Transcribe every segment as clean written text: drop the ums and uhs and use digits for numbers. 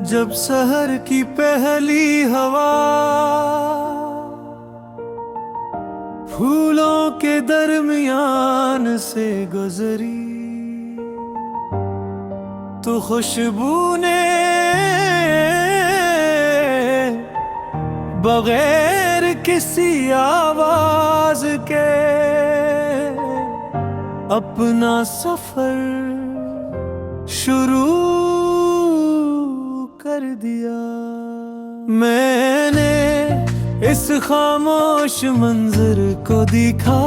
जब शहर की पहली हवा फूलों के दरमियान से गुजरी, तो खुशबू ने बगैर किसी आवाज के अपना सफर शुरू कर दिया। मैंने इस खामोश मंजर को देखा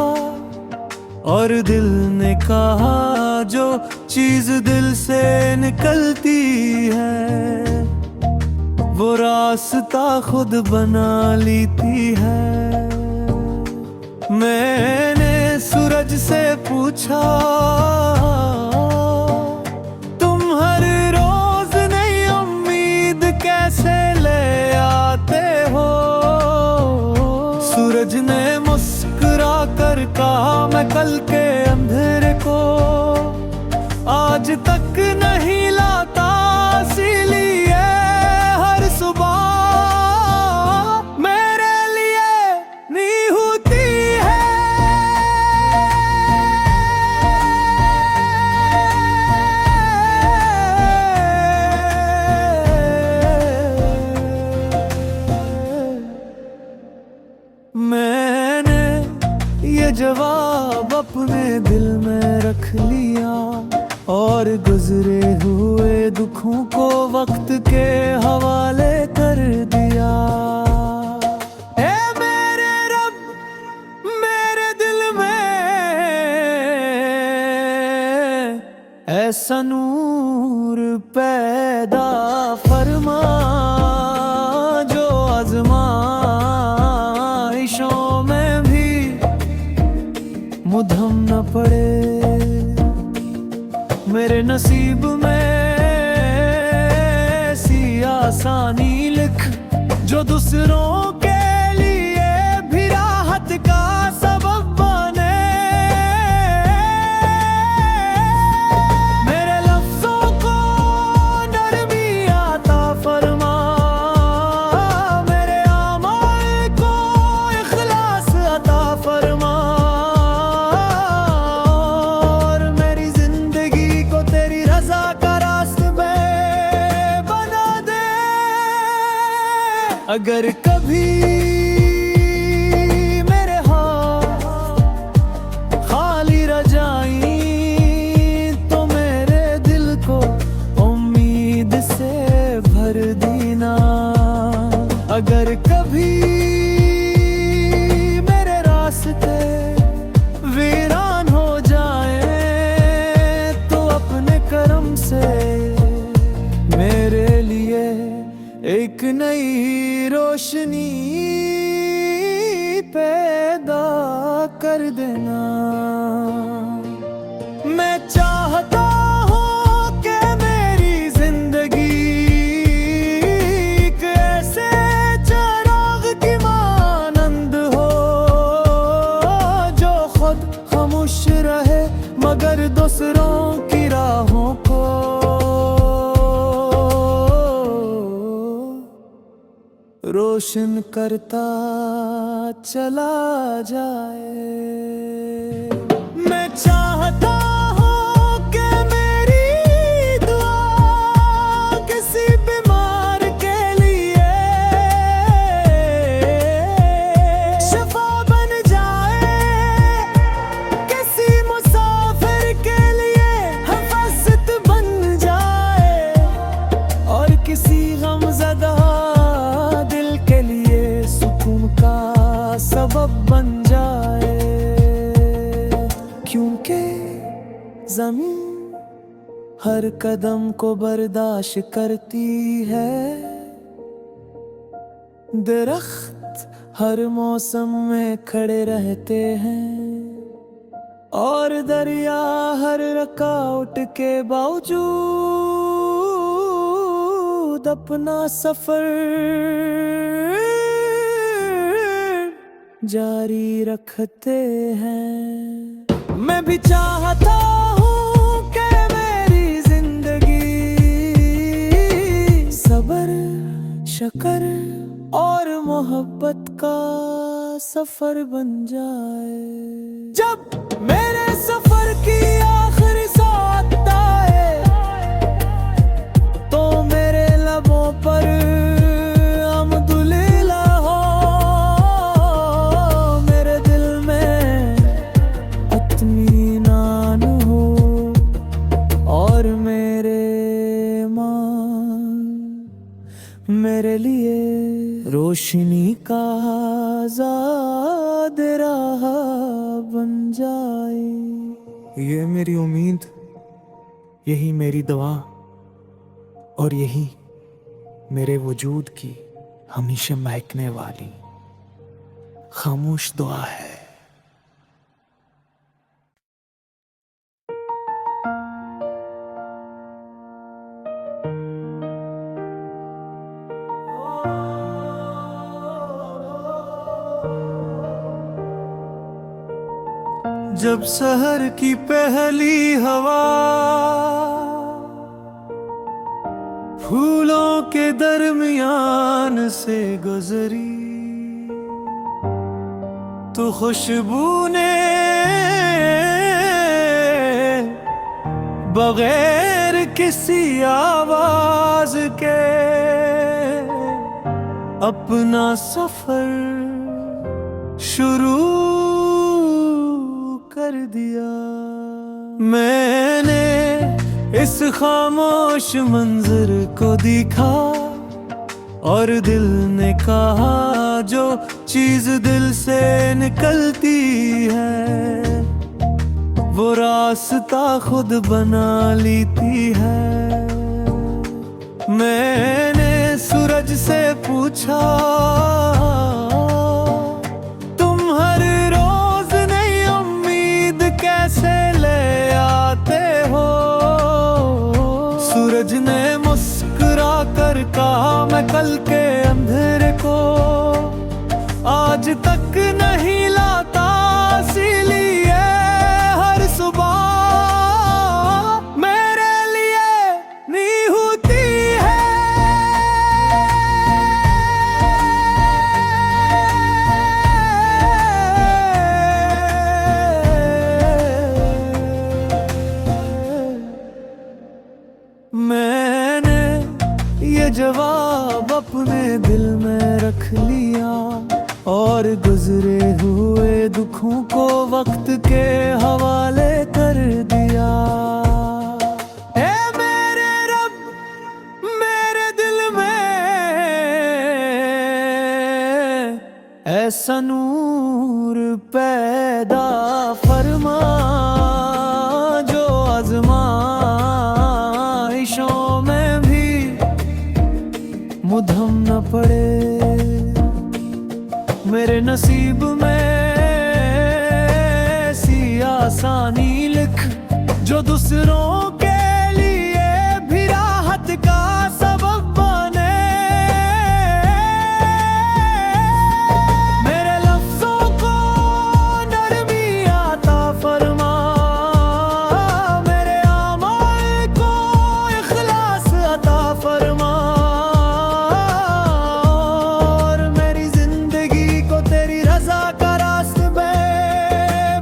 और दिल ने कहा, जो चीज दिल से निकलती है वो रास्ता खुद बना लेती है। मैंने सूरज से पूछा, तुम हर रोज नई उम्मीद कैसे ले आते हो? सूरज ने मुस्कुरा कर कहा, मैं कल के अंधेरे को आज तक नहीं लाता, इसीलिए हर सुबह मेरे लिए नहीं होती है। मैंने ये जवाब अपने दिल में रख लिया और गुजरे हुए दुखों को वक्त के हवाले कर दिया। ऐ मेरे रब, मेरे दिल में ऐसा नूर पैदा फरमा, जो आज़माइशों में भी मुधम न पड़े। मेरे नसीब में ऐसी आसानी लिख, जो दूसरों के लिए भी राहत का सबब बने। मेरे लफ्जों को नरमी अता फरमा, मेरे अमाल को इखलास अता फरमा, अगर कभी मेरे हाथ खाली रह जाएं, तो मेरे दिल को उम्मीद से भर देना। अगर कभी मेरे रास्ते वीरान हो जाएं, तो अपने करम से मेरे लिए एक नई रोशनी पैदा कर देना। मैं चाहता हूँ कि मेरी जिंदगी एक ऐसे चिराग की मानंद हो, जो खुद खामोश रहे मगर दूसरों की राहों को रोशन करता चला जाए। मैं चाहता हूँ कि मेरी दुआ किसी बीमार के लिए शिफा बन जाए, किसी मुसाफिर के लिए हिफाजत बन जाए, और किसी गमज़दा का सबब बन जाए। क्योंकि ज़मीन हर कदम को बर्दाश्त करती है, दरख्त हर मौसम में खड़े रहते हैं, और दरिया हर रुकावट के बावजूद अपना सफर जारी रखते हैं। मैं भी चाहता हूँ कि मेरी जिंदगी सब कर और मोहब्बत का सफर बन जाए। जब मेरे सफर की आखिरी साथ आए तो मेरे लबों पर अल्हम्दुलिल्लाह हो, मेरे दिल में इत्मीनान हो और मेरे लिए रोशनी का आज़ाद राह बन जाए। ये मेरी उम्मीद, यही मेरी दुआ और यही मेरे वजूद की हमेशा महकने वाली खामोश दुआ है। जब शहर की पहली हवा फूलों के दरमियान से गुजरी तो खुशबू ने बगैर किसी आवाज के अपना सफर शुरू कर दिया। मैंने इस खामोश मंजर को देखा और दिल ने कहा जो चीज दिल से निकलती है वो रास्ता खुद बना लेती है। मैंने सूरज से पूछा तुम हर रोज नई उम्मीद कैसे ले आते हो। सूरज ने मुस्कुरा कर कहा मैं कल के अंधेरे को आज तक नहीं लाता, इसीलिए हर सुबह मेरे लिए नहीं होती है। मैंने ये जवाब अपने दिल में रख लिया और गुजरे हुए दुखों को वक्त के हवाले कर दिया। ऐ मेरे रब मेरे दिल में ऐसा नूर पैदा फरमा जो आज़माइशों में भी मुधम न पड़े। मेरे नसीब में ऐसी आसानी लिख जो दूसरों के लिए भी राहत का सबब बने। मेरे लफ्जों को नरमी आता फरमा, मेरे अमाल को इखलास अता फरमा और मेरी जिंदगी को तेरी रज़ा का रास्ते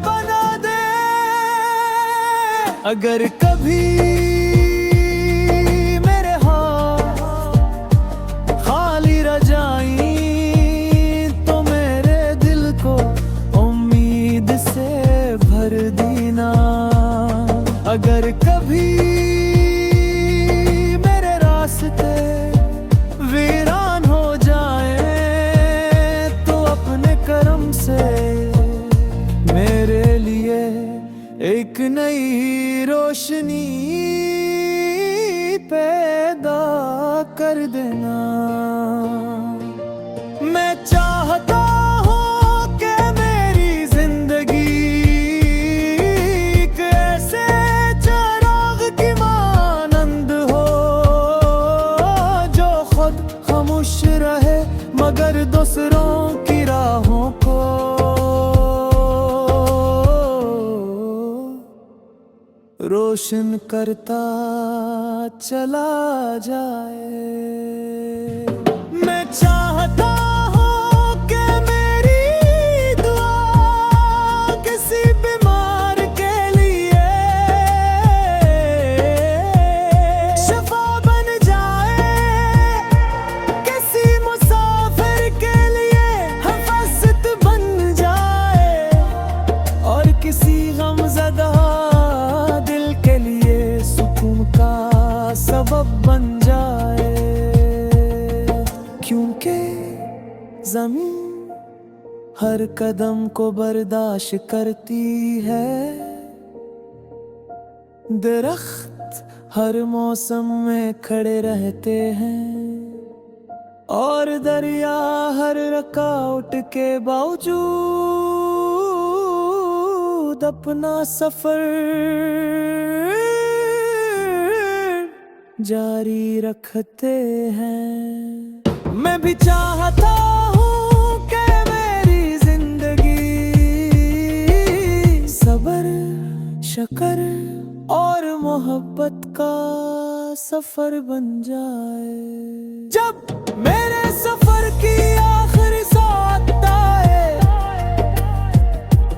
बना दे। अगर कभी मेरे हाथ खाली रह जाईं तो मेरे दिल को उम्मीद से भर देना। अगर कभी मेरे रास्ते वीरान हो जाए तो अपने करम से मेरे लिए एक नई रोशनी पैदा कर देना। मैं चाहता हूँ कि मेरी जिंदगी एक ऐसे चिराग की मानंद हो जो खुद खामोश रहे मगर दूसरों की राहों को रोशन करता चला जाए। मैं जमीन हर कदम को बर्दाश्त करती है, दरख्त हर मौसम में खड़े रहते हैं, और दरिया हर रुकावट के बावजूद अपना सफर जारी रखते हैं। मैं भी चाहता हूँ कि मेरी जिंदगी सब्र, शक्र और मोहब्बत का सफर बन जाए। जब मेरे सफर की आखिरी साथ आए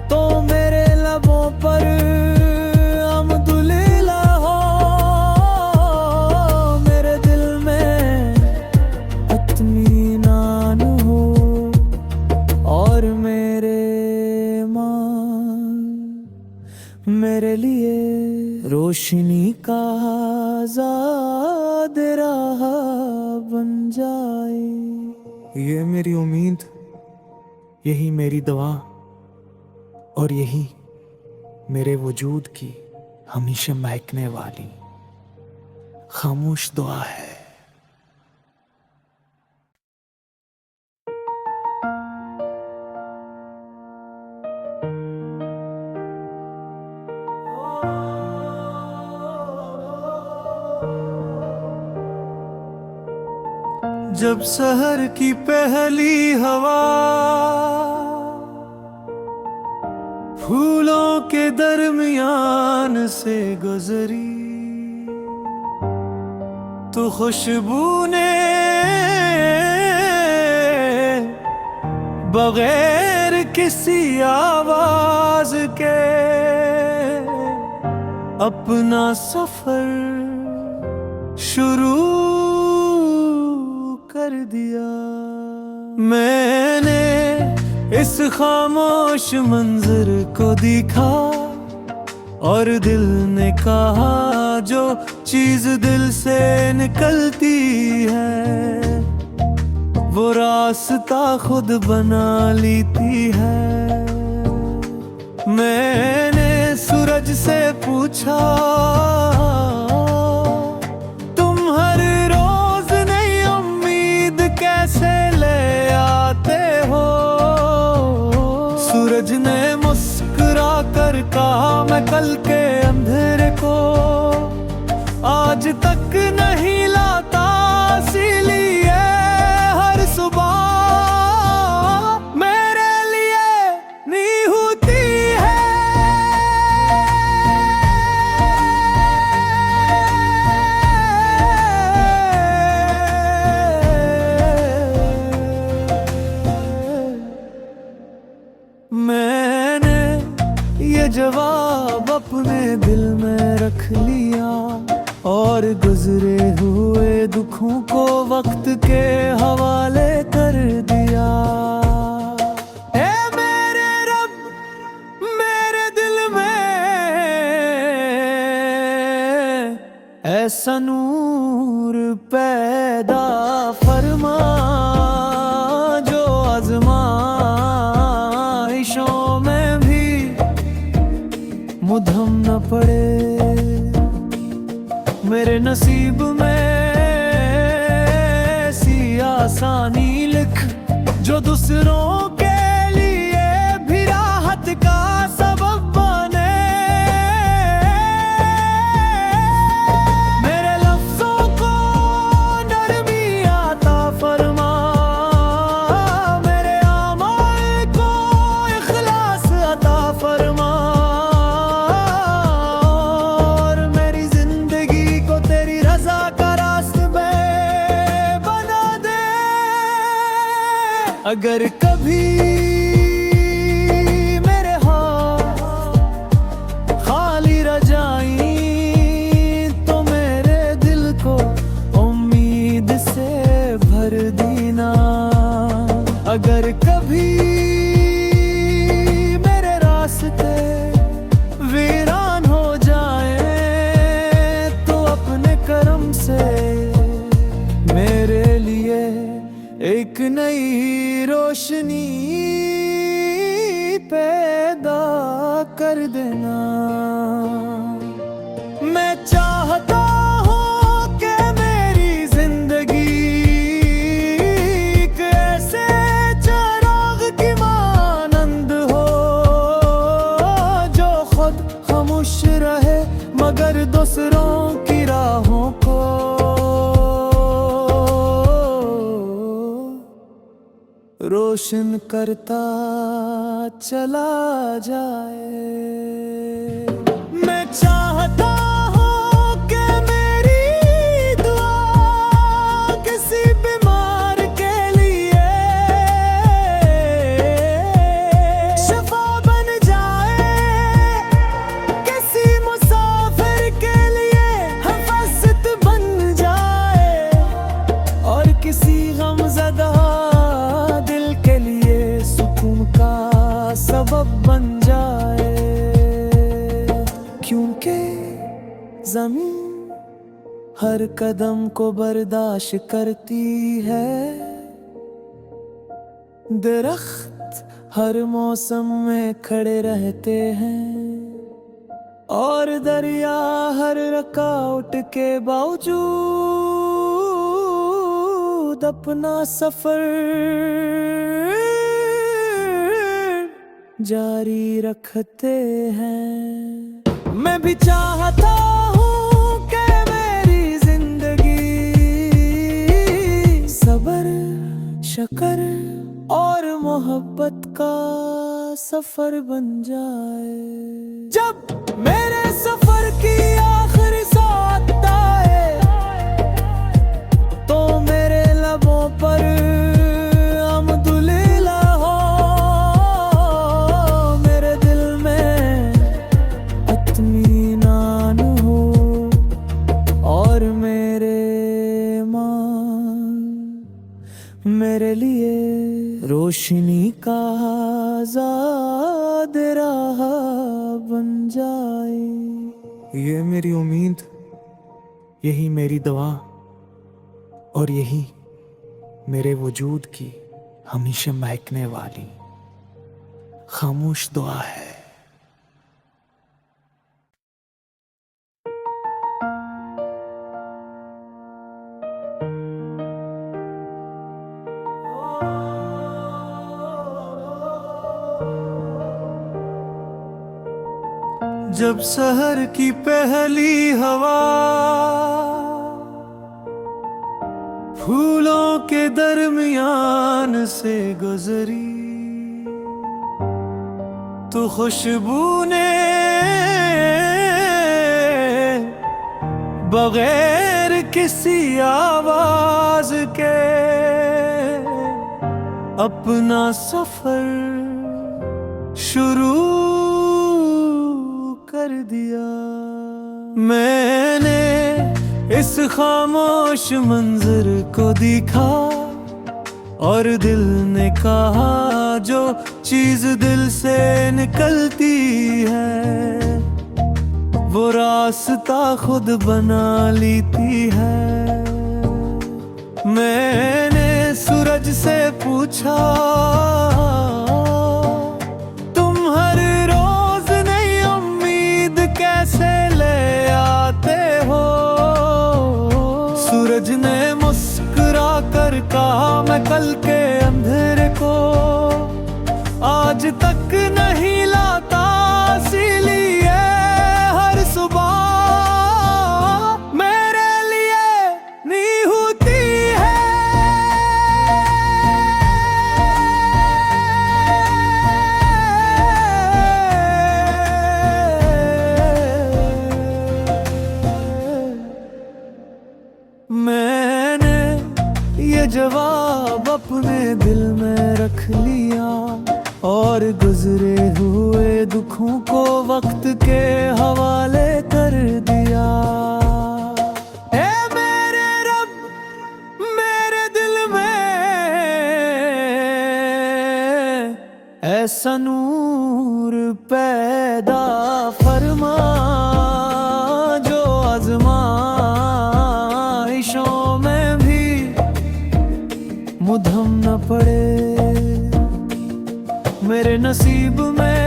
तो मेरे लबों पर अल्हम्दुलिल्लाह हो, मेरे दिल में इत्मीनान हो, और मेरे मेरे लिए रोशनी का आज़ाद राह बन जाए। ये मेरी उम्मीद, यही मेरी दुआ, और यही मेरे वजूद की हमेशा महकने वाली खामोश दुआ है। जब शहर की पहली हवा फूलों के दरमियान से गुजरी, तो खुशबू ने बगैर किसी आवाज के अपना सफर शुरू कर दिया। मैंने इस खामोश मंजर को देखा और दिल ने कहा, जो चीज दिल से निकलती है वो रास्ता खुद बना लेती है। मैंने सूरज से पूछा, तुम हर रोज नई उम्मीद कैसे ले आते हो? सूरज ने मुस्कुरा कर कहा, मैं कल के अंधेरे को आज तक नहीं लाता, इसीलिए हर सुबह मेरे लिए नहीं होती है। मैंने ये जवाब अपने दिल में रख लिया और गुजरे हुए दुखों को वक्त के हवाले कर दिया। ऐ मेरे रब, मेरे दिल में ऐसा नूर पैदा फरमा जो आज़माइशों में भी मुधम न पड़े। मेरे नसीब में ऐसी आसानी लिख जो दूसरों के लिए भी राहत का सबब बने। मेरे लफ्जों को नरमी आता फरमा, मेरे अमल को इखलास अता फरमा, अगर कभी मेरे हाथ खाली रह जाएं तो मेरे दिल को उम्मीद से भर देना। अगर कभी मेरे रास्ते वीरान हो जाएं तो अपने करम से मेरे लिए एक एक नई रोशनी पैदा कर देना। मैं चाहता हूँ कि मेरी जिंदगी एक ऐसे चिराग की मानंद हो जो खुद खामोश रहे मगर दूसरों की राहों को रोशन करता चला जाए। मैं चाहता हूँ कि मेरी दुआ किसी बीमार के लिए शफा बन जाए, किसी मुसाफिर के लिए हफाजत बन जाए और किसी गमज़दा सबब बन जाए। क्योंकि ज़मीन हर कदम को बर्दाश्त करती है, दरख्त हर मौसम में खड़े रहते हैं और दरिया हर रुकावट के बावजूद अपना सफर जारी रखते हैं। मैं भी चाहता हूँ कि मेरी जिंदगी सब्र, शक्र और मोहब्बत का सफर बन जाए। जब मेरे सफर की आखिरी साथ आए तो मेरे लबों पर मेरे लिए रोशनी का आज़ाद राह बन जाए। ये मेरी उम्मीद, यही मेरी दुआ और यही मेरे वजूद की हमेशा महकने वाली खामोश दुआ है। जब शहर की पहली हवा फूलों के दरमियान से गुजरी तो खुशबू ने बगैर किसी आवाज के अपना सफर शुरू कर दिया। मैंने इस खामोश मंजर को देखा और दिल ने कहा जो चीज दिल से निकलती है वो रास्ता खुद बना लेती है। मैंने सूरज से पूछा कैसे ले आते हो। सूरज ने मुस्कुरा कर कहा मैं कल के अंधेरे को आज तक नहीं लाता, इसीलिए हर सुबह मेरे लिए नहीं होती है। मैंने ये जवाब अपने दिल में रख लिया और गुजरे हुए दुखों को वक्त के हवाले कर दिया। ऐ मेरे रब मेरे दिल में ऐसा नूर पैदा फरमा जो आज़माइशों में भी मुधम न पड़े। मेरे नसीब में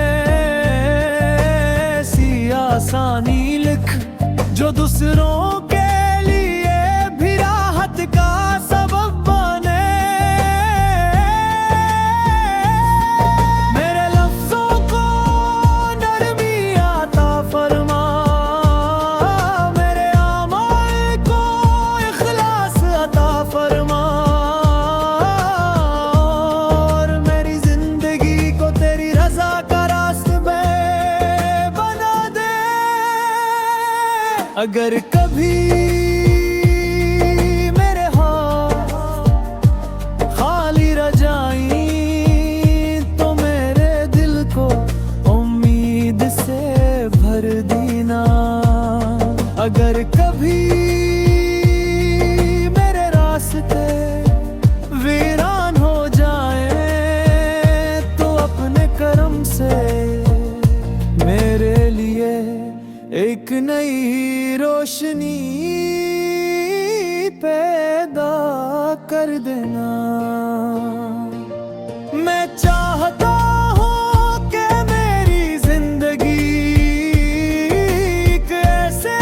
ऐसी आसानी लिख जो दूसरों के लिए भी राहत का सबब बने। मेरे लफ्जों को नरमी आता फरमा, मेरे अमाल को इखलास अता फरमा, और मेरी जिंदगी को तेरी रजा का रास्ता बना दे। अगर कभी मेरे हाथ खाली रह जाईं तो मेरे दिल को उम्मीद से भर देना। अगर कभी मेरे रास्ते वीरान हो जाएं तो अपने करम से मेरे लिए एक नई रोशनी पैदा कर देना। मैं चाहता हूँ कि मेरी जिंदगी एक ऐसे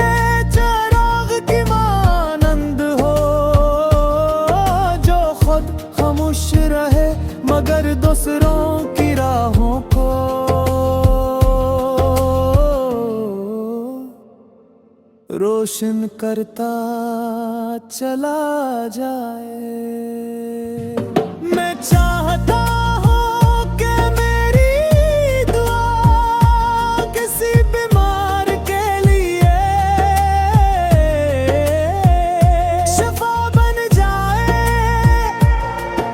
चिराग की मानंद हो जो खुद खामोश रहे मगर दूसरों की राहों को रोशन करता चला जाए। मैं चाहता हूँ कि मेरी दुआ किसी बीमार के लिए शफा बन जाए,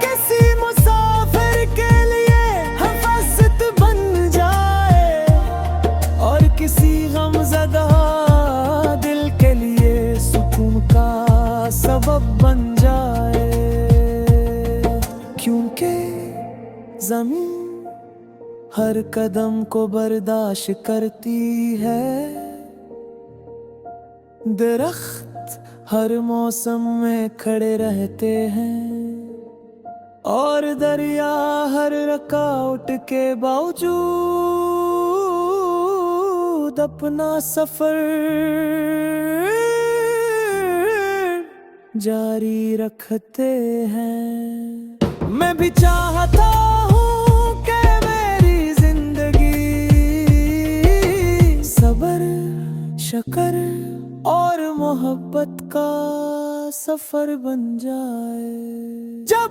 किसी मुसाफिर के लिए हफाजत बन जाए, और किसी गमज़दा सबब बन जाए। क्योंकि ज़मीन हर कदम को बर्दाश्त करती है, दरख्त हर मौसम में खड़े रहते हैं, और दरिया हर रुकावट के बावजूद अपना सफर जारी रखते हैं। मैं भी चाहता हूँ कि मेरी जिंदगी सब्र, शक्र और मोहब्बत का सफर बन जाए। जब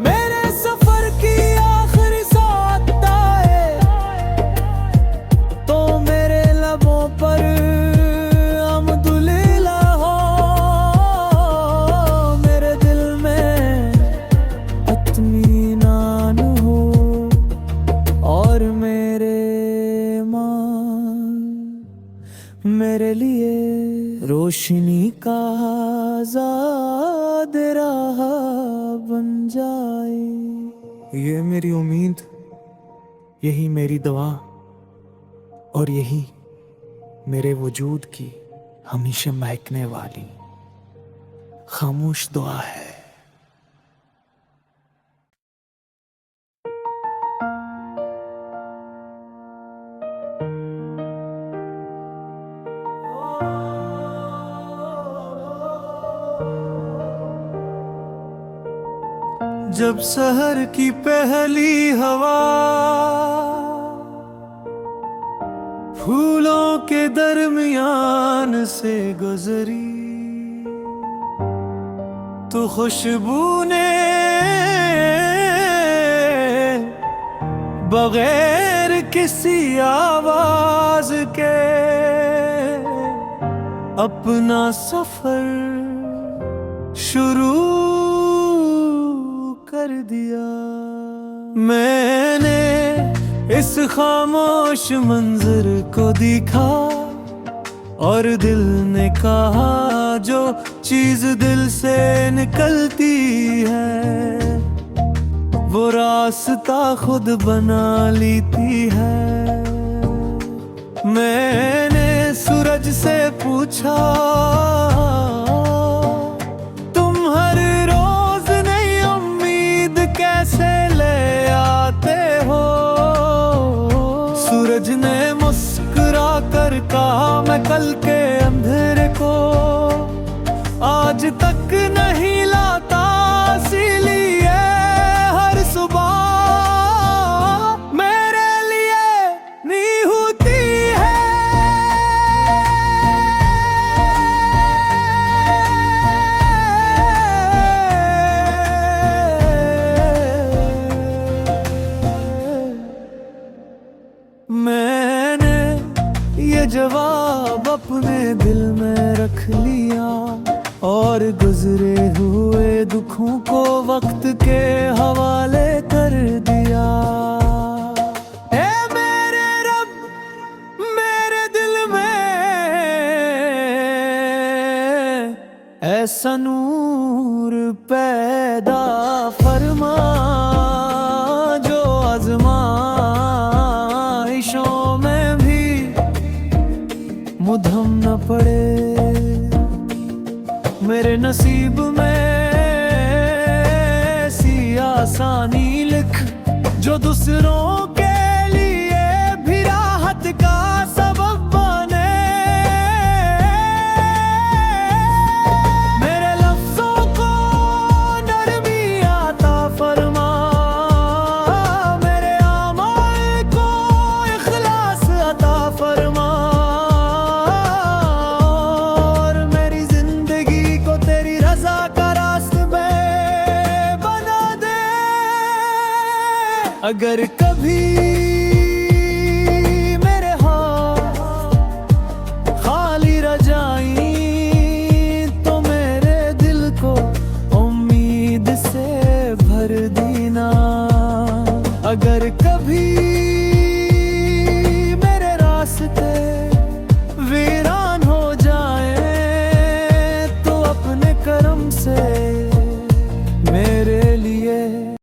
मेरे सफर की आखिरी साथ आए तो मेरे लबों पर मेरे लिए रोशनी का आज़ाद राह बन जाए। ये मेरी उम्मीद, यही मेरी दुआ, और यही मेरे वजूद की हमेशा महकने वाली खामोश दुआ है। जब शहर की पहली हवा फूलों के दरमियान से गुजरी तो खुशबू ने बगैर किसी आवाज के अपना सफर शुरू कर दिया। मैंने इस खामोश मंजर को देखा और दिल ने कहा जो चीज दिल से निकलती है वो रास्ता खुद बना लेती है। मैंने सूरज से पूछा तुम हर रोज नई उम्मीद कैसे ले आते हो। सूरज ने मुस्कुरा कर कहा मैं कल के अंधेरे को आज तक नहीं लाता, इसीलिए हर सुबह मेरे लिए नहीं होती मैंने ये जवाब अपने दिल में रख लिया और गुजरे हुए दुखों को वक्त के हवाले कर दिया। ऐ मेरे रब मेरे दिल में ऐसा नूर पैदा फरमा जो आज़माइशों में भी मुधम न पड़े। मेरे नसीब में ऐसी आसानी लिख जो दूसरों के लिए भी राहत का सबब बने। मेरे लफ्जों को नरमी आता फरमा, मेरे अमाल को इखलास अता फरमा और मेरी जिंदगी को तेरी रज़ा का रास्ते में बना दे। अगर कभी मेरे हाथ खाली रह जाईं तो मेरे दिल को उम्मीद से भर देना। अगर कभी